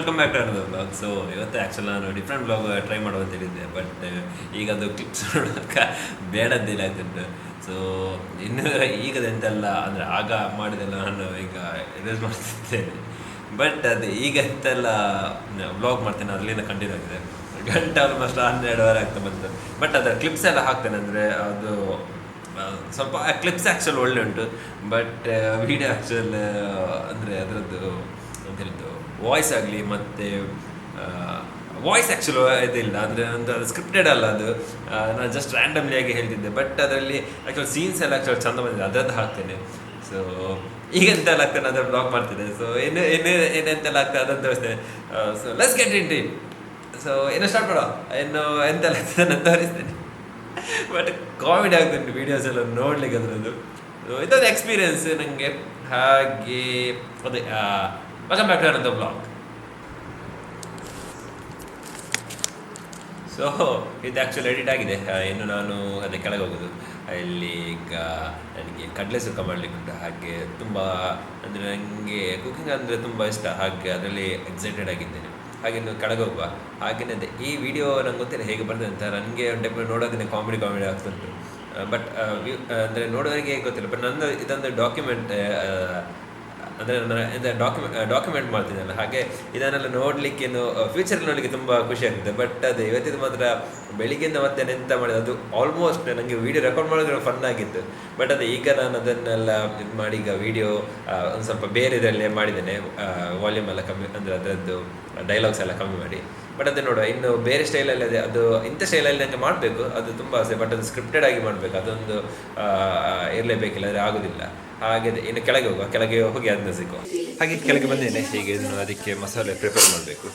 Welcome back to another blog. So ಇವತ್ತು actually ನಾನು different blog try ಮಾಡುವಂತ ಹೇಳಿದ್ದೆ, ಬಟ್ ಈಗ ಅದು ಕ್ಲಿಪ್ಸ್ ನೋಡೋಕೆ ಬೇಡದ್ದಿಲ್ಲ ಆಗ್ತಿತ್ತು. ಸೊ ಇನ್ನು ಈಗದೆಂತೆಲ್ಲ ಅಂದರೆ ಆಗ ಮಾಡಿದೆಲ್ಲ ನಾನು ಈಗ ರಿಲೀಸ್ ಮಾಡ್ತಿದ್ದೇನೆ, ಬಟ್ ಅದು ಈಗ ಎಂತೆಲ್ಲ ಬ್ಲಾಗ್ ಮಾಡ್ತೇನೆ ಅದರಿಂದ ಕಂಟಿನ್ಯೂ ಆಗಿದೆ. ಗಂಟೆ ಆಲ್ಮೋಸ್ಟ್ 12 ಆಗ್ತಾ ಬಂತು, ಬಟ್ ಅದರ ಕ್ಲಿಪ್ಸ್ ಎಲ್ಲ ಹಾಕ್ತೇನೆ. ಅಂದರೆ ಅದು ಸ್ವಲ್ಪ ಕ್ಲಿಪ್ಸ್ ಆ್ಯಕ್ಚುಲ್ ಒಳ್ಳೆ ಉಂಟು, ಬಟ್ ವಿಡಿಯೋ ಆ್ಯಕ್ಚುಲ್ ಅಂದರೆ ಅದರದ್ದು ಅಂತ ಹೇಳಿದ್ದು ವಾಯ್ಸ್ ಆಗಲಿ ಮತ್ತು ವಾಯ್ಸ್ ಆ್ಯಕ್ಚುಲ್ ಇದಿಲ್ಲ, ಅಂದರೆ ಒಂದು ಸ್ಕ್ರಿಪ್ಟೆಡ್ ಅಲ್ಲ ಅದು. ನಾನು ಜಸ್ಟ್ ರ್ಯಾಂಡಮ್ಲಿ ಆಗಿ ಹೇಳ್ತಿದ್ದೆ, ಬಟ್ ಅದರಲ್ಲಿ ಆ್ಯಕ್ಚುಲ್ ಸೀನ್ಸ್ ಎಲ್ಲ ಆ್ಯಕ್ಚುಲ್ ಚಂದ ಬಂದಿದೆ, ಅದರದ್ದು ಹಾಕ್ತೇನೆ. ಸೊ ಈಗ ಎಂತೆಲ್ಲ ಆಗ್ತಾನೆ ಅದನ್ನು ಬ್ಲಾಗ್ ಮಾಡ್ತಿದ್ದೆ. ಸೊ ಏನೆಂತೆಲ್ಲ ಆಗ್ತದೆ ಅದನ್ನು ತೋರಿಸ್ತೇನೆ. So let's get in team. So ಏನು ಸ್ಟಾರ್ಟ್ ಮಾಡೋ, ಇನ್ನು ಎಂತೆಲ್ಲ ಆಗ್ತದೆ ನಾನು ತೋರಿಸ್ತೇನೆ. ಬಟ್ ಕಾಮಿಡಿ ಆಗ್ತುಂಟು ವೀಡಿಯೋಸ್ ಎಲ್ಲ ನೋಡ್ಲಿಕ್ಕೆ ಅದರದ್ದು. ಇದೊಂದು ಎಕ್ಸ್ಪೀರಿಯನ್ಸ್ ನನಗೆ. ಹಾಗೆ ಅದೇ welcome back to another blog. So ಇದು ಆ್ಯಕ್ಚುಲಿ ಎಡಿಟ್ ಆಗಿದೆ. ಇನ್ನು ನಾನು ಅದೇ ಕೆಳಗೆ ಹೋಗೋದು. ಇಲ್ಲಿ ಈಗ ನನಗೆ ಕಡಲೆ ಸುಕ್ಕ ಮಾಡಲಿಕ್ಕೆ ಉಂಟು. ಹಾಗೆ ತುಂಬ ಅಂದರೆ ನನಗೆ ಕುಕಿಂಗ್ ಅಂದರೆ ತುಂಬ ಇಷ್ಟ, ಹಾಗೆ ಅದರಲ್ಲಿ ಎಕ್ಸೈಟೆಡ್ ಆಗಿದ್ದೇನೆ. ಹಾಗೆ ಇನ್ನು ಕೆಳಗೆ ಹೋಗುವ. ಹಾಗೆಯೇ ಅದೇ ಈ ವಿಡಿಯೋ ನಂಗೆ ಗೊತ್ತಿಲ್ಲ ಹೇಗೆ ಬರ್ತದೆ ಅಂತ. ನನಗೆ ಒಂದು ಟೈಪ್ ನೋಡೋದನ್ನೇ ಕಾಮಿಡಿ ಆಗ್ತುಂಟು, ಬಟ್ ಅಂದರೆ ನೋಡೋರಿಗೆ ಗೊತ್ತಿಲ್ಲ. ಬಟ್ ನಂದು ಇದೊಂದು ಡಾಕ್ಯುಮೆಂಟ್, ಅಂದರೆ ನಾನು ಡಾಕ್ಯುಮೆಂಟ್ ಮಾಡ್ತಿದ್ದೆನಲ್ಲ, ಹಾಗೆ ಇದನ್ನೆಲ್ಲ ನೋಡಲಿಕ್ಕೇನು ಫ್ಯೂಚರಲ್ಲಿ ನೋಡಲಿಕ್ಕೆ ತುಂಬ ಖುಷಿ ಆಗ್ತದೆ. ಬಟ್ ಅದು ಇವತ್ತಿದ್ದು ಮಾತ್ರ ಬೆಳಿಗ್ಗೆಯಿಂದ ಮತ್ತೆ ಎಂತ ಮಾಡಿದೆ ಅದು ಆಲ್ಮೋಸ್ಟ್ ನನಗೆ ವೀಡಿಯೋ ರೆಕಾರ್ಡ್ ಮಾಡೋದ್ರೆ ಫನ್ ಆಗಿತ್ತು. ಬಟ್ ಅದು ಈಗ ನಾನು ಅದನ್ನೆಲ್ಲ ಇದು ಮಾಡಿ ಈಗ ವೀಡಿಯೋ ಒಂದು ಸ್ವಲ್ಪ ಬೇರೆ ಇದರಲ್ಲೇ ಮಾಡಿದ್ದೇನೆ. ವಾಲ್ಯೂಮ್ ಎಲ್ಲ ಕಮ್ಮಿ, ಅಂದರೆ ಅದರದ್ದು ಡೈಲಾಗ್ಸ್ ಎಲ್ಲ ಕಮ್ಮಿ ಮಾಡಿ. ಬಟ್ ಅದೇ ನೋಡುವ, ಇನ್ನು ಬೇರೆ ಸ್ಟೈಲಲ್ಲಿ ಅದೇ ಅದು ಇಂಥ ಸ್ಟೈಲಲ್ಲಿ ನನಗೆ ಮಾಡಬೇಕು, ಅದು ತುಂಬ ಆಸೆ. ಬಟ್ ಅದು ಸ್ಕ್ರಿಪ್ಟೆಡ್ ಆಗಿ ಮಾಡಬೇಕು, ಅದೊಂದು ಇರಲೇಬೇಕಿಲ್ಲ, ಅಂದರೆ ಆಗೋದಿಲ್ಲ. ಹಾಗೆ ಇನ್ನು ಕೆಳಗೆ ಹೋಗುವ. ಕೆಳಗೆ ಹೋಗಿ ಅದನ್ನ ಸಿಕ್ಕುವ. ಹಾಗೆ ಕೆಳಗೆ ಬಂದೇನೆ. ಹೀಗೆ ಇದನ್ನು ಅದಕ್ಕೆ ಮಸಾಲೆ ಪ್ರಿಪೇರ್ ಮಾಡಬೇಕು.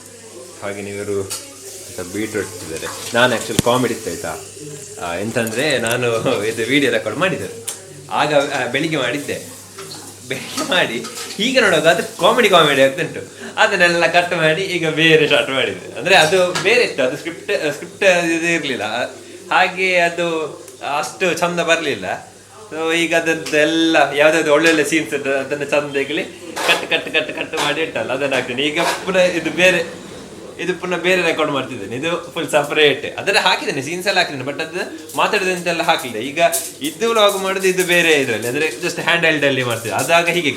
ಹಾಗೆ ನೀವರು ಬೀಟ್ರೂಟ್ ಇದ್ದಾರೆ. ನಾನು ಆ್ಯಕ್ಚುಲಿ ಕಾಮಿಡಿ ಇತ್ತು ಆಯಿತಾ. ಎಂತಂದರೆ ನಾನು ಇದು ವೀಡಿಯೋ ರೆಕಾರ್ಡ್ ಮಾಡಿದ್ದೆ ಆಗ ಬೆಳಿಗ್ಗೆ ಮಾಡಿದ್ದೆ. ಬೆಳಿಗ್ಗೆ ಮಾಡಿ ಈಗ ನೋಡುವಾಗ ಅದು ಕಾಮಿಡಿ ಆಗ್ತುಂಟು. ಅದನ್ನೆಲ್ಲ ಕಟ್ ಮಾಡಿ ಈಗ ಬೇರೆ ಸ್ಟಾರ್ಟ್ ಮಾಡಿದ್ದೆ. ಅಂದರೆ ಅದು ಬೇರೆ ಇತ್ತು, ಅದು ಸ್ಕ್ರಿಪ್ಟ್ ಇದು ಇರಲಿಲ್ಲ, ಹಾಗೆ ಅದು ಅಷ್ಟು ಚಂದ ಬರಲಿಲ್ಲ. ಸೊ ಈಗ ಅದನ್ನೆಲ್ಲ ಯಾವುದಾದ್ರು ಒಳ್ಳೊಳ್ಳೆ ಸೀನ್ಸ್ ಅದನ್ನು ಚಂದಾಗಲಿ ಕಟ್ ಮಾಡಿ ಇಟ್ಟಲ್ಲ ಅದನ್ನು ಹಾಕ್ತೀನಿ. ಈಗ ಪುನಃ ಬೇರೆ ರೆಕಾರ್ಡ್ ಮಾಡ್ತಿದ್ದೇನೆ. ಇದು ಫುಲ್ ಸಪ್ರೇಟ್ ಅದೆಲ್ಲ ಹಾಕಿದ್ದೇನೆ, ಸೀನ್ಸ್ ಎಲ್ಲ ಹಾಕಿದ್ದೇನೆ, ಬಟ್ ಅದು ಮಾತಾಡಿದಂತೆಲ್ಲ ಹಾಕಲಿಲ್ಲ. ಈಗ ಇದು ವ್ಲಾಗ್ ಮಾಡೋದು ಇದು ಬೇರೆ ಇದರಲ್ಲಿ, ಅಂದರೆ ಜಸ್ಟ್ ಹ್ಯಾಂಡ್ ಹೆಲ್ಡಲ್ಲಿ ಮಾಡ್ತಿದ್ದೆ. ಅದಾಗ ಹೀಗೆ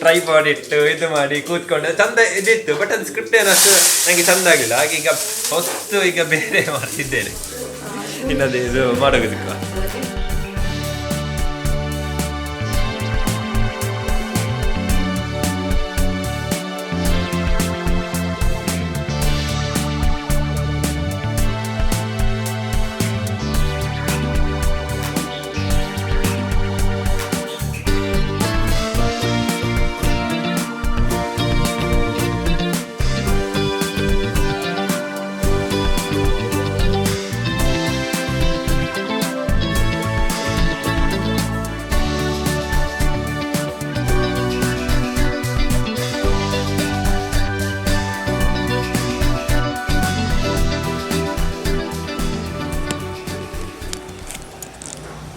ಟ್ರೈಪಾಡ್ ಇಟ್ಟು ಇದು ಮಾಡಿ ಕೂತ್ಕೊಂಡು ಚಂದ ಇದಿತ್ತು, ಬಟ್ ಅದು ಸ್ಕ್ರಿಪ್ಟ್ ಏನಷ್ಟು ನನಗೆ ಚಂದ ಆಗಲಿಲ್ಲ. ಹಾಗೆ ಈಗ ಹೊಸ್ತು ಈಗ ಬೇರೆ ಮಾಡ್ತಿದ್ದೇನೆ. ಇನ್ನದು ಇದು ಮಾಡೋದಿಲ್ಲ.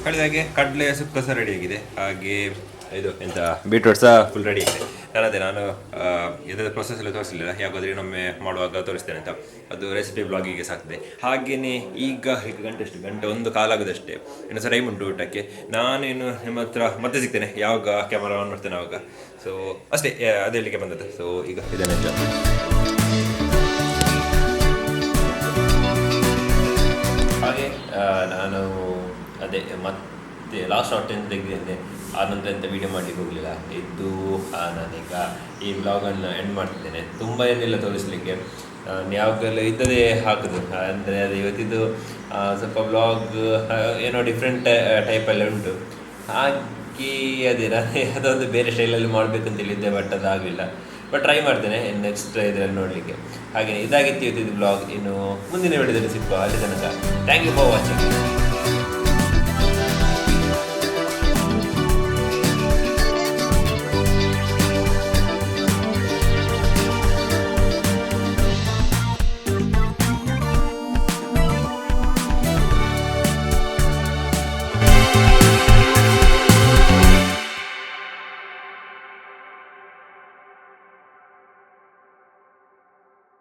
ಕಳೆದಾಗೆ ಕಡಲೆ ಸುಕ್ಕ ಸಹ ರೆಡಿಯಾಗಿದೆ. ಹಾಗೆ ಇದು ಎಂತ ಬೀಟ್ರೂಟ್ ಸಹ ಫುಲ್ ರೆಡಿ ಆಗಿದೆ. ನಾನು ಇದರ ಪ್ರೊಸೆಸ್ ತೋರಿಸಲಿಲ್ಲ, ಯಾಕಾದರೆ ನಮ್ಮೆ ಮಾಡುವಾಗ ತೋರಿಸ್ತೇನೆ ಅಂತ. ಅದು ರೆಸಿಪಿ ಬ್ಲಾಗಿಗೆ ಸಾಕ್ತದೆ. ಹಾಗೆಯೇ ಈಗ ಗಂಟೆ 1:15 ಆಗೋದಷ್ಟೇ. ಇನ್ನು ಸಹ ಟೈಮ್ ಉಂಟು ಊಟಕ್ಕೆ. ನಾನೇನು ನಿಮ್ಮ ಹತ್ರ ಮತ್ತೆ ಸಿಗ್ತೇನೆ ಯಾವಾಗ ಕ್ಯಾಮರಾ ಆನ್ ಮಾಡ್ತೇನೆ ಆವಾಗ. ಸೊ ಅಷ್ಟೇ, ಅದೇ ಹೇಳಲಿಕ್ಕೆ ಬಂದದ್ದು. ಸೊ ಈಗ ಇದನ್ನೇ ಹಾಗೆ ನಾನು ಅದೇ ಮತ್ತೆ ಲಾಸ್ಟ್ ಶಾರ್ಟ್ ಏನು ತೆಗೆದಿದ್ದೆ, ಆನಂತರ ಎಂತ ವೀಡಿಯೋ ಮಾಡಲಿಕ್ಕೆ ಹೋಗಲಿಲ್ಲ. ಇದು ನಾನೀಗ ಈ ವ್ಲಾಗನ್ನು ಎಂಡ್ ಮಾಡ್ತಿದ್ದೇನೆ. ತುಂಬ ಏನಿಲ್ಲ ತೋರಿಸಲಿಕ್ಕೆ, ಯಾವಾಗಲೂ ಇದ್ದದೇ ಹಾಕೋದು. ಅಂದರೆ ಅದು ಇವತ್ತಿದ್ದು ಸ್ವಲ್ಪ ವ್ಲಾಗ್ ಏನೋ ಡಿಫ್ರೆಂಟ್ ಟೈಪಲ್ಲಿ ಉಂಟು. ಹಾಗೆ ಅದೇ ನಾನು ಅದೊಂದು ಬೇರೆ ಸ್ಟೈಲಲ್ಲಿ ಮಾಡಬೇಕು ಅಂತ ಹೇಳಿದ್ದೆ, ಬಟ್ ಅದಾಗಲಿಲ್ಲ. ಬಟ್ ಟ್ರೈ ಮಾಡ್ತೇನೆ ನೆಕ್ಸ್ಟ್ ಇದರಲ್ಲಿ ನೋಡಲಿಕ್ಕೆ. ಹಾಗೆ ಇದಾಗಿತ್ತು ಇವತ್ತಿದ್ದು ಬ್ಲಾಗ್. ಇನ್ನು ಮುಂದಿನ ವಿಡಿಯೋದಲ್ಲಿ ಸಿಕ್ಕುವ. ಅಲ್ಲಿ ತನಕ ಥ್ಯಾಂಕ್ ಯು ಫಾರ್ ವಾಚಿಂಗ್.